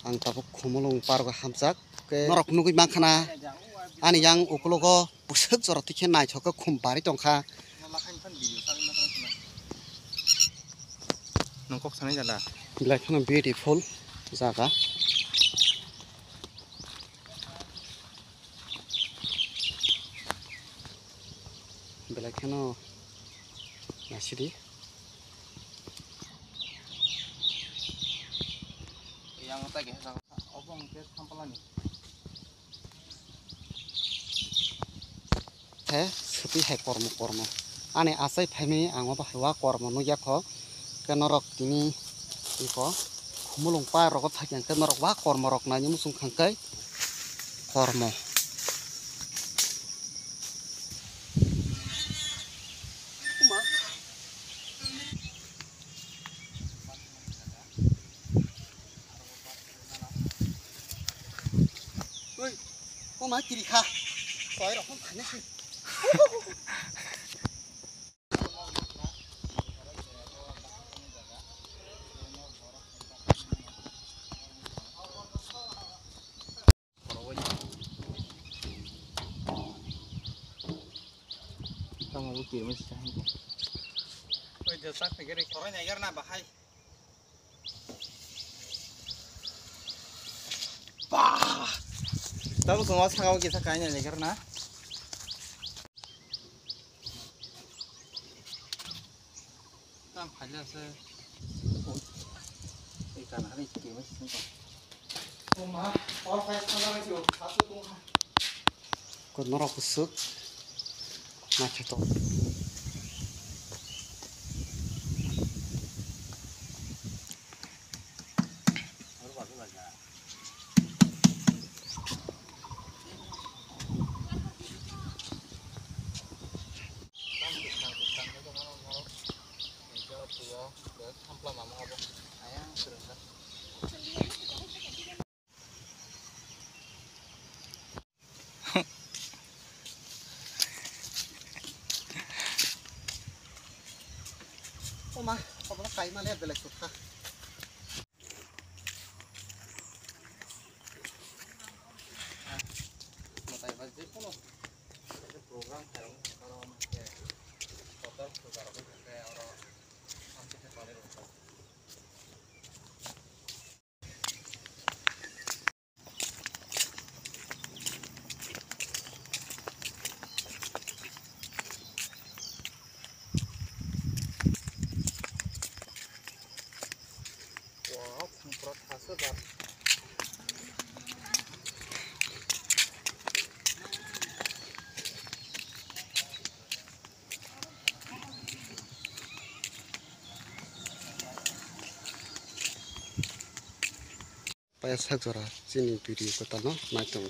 ang tabuk khumulung pargo hamjak ke norok nugui mangkhana ani yang ukologo busuk jora tikhe naithoka khum bari tongkha nongkok sanai jala belai khana beautiful jaga belai khana nasidi yang tak ya obong ke sampalani he supi hai kormo ani asai phaimi angwa bahwa kormo nugyakho ke norok tini iko khumulung pa rogo thakyang ke norok wa kormo rok nani musung khangkai kormo oi koma kiri kha soi rok khane si kamu bukti masih canggih. Oi jasak negeri korang nyagar na bahai. Bah. Tahu semua sakau kita kayaknya nyagar na. Tam haja se. Ikan hari ini masih simpang. koma or phai khana ra yo satu tong ko norok busuk nacheto koma apa kai ma le belai sukha matai baje kono program tharong karo ke total karo ke oro ampe ke pare ro wow semprot hasil bar paya sak jora chini video ko tano naitong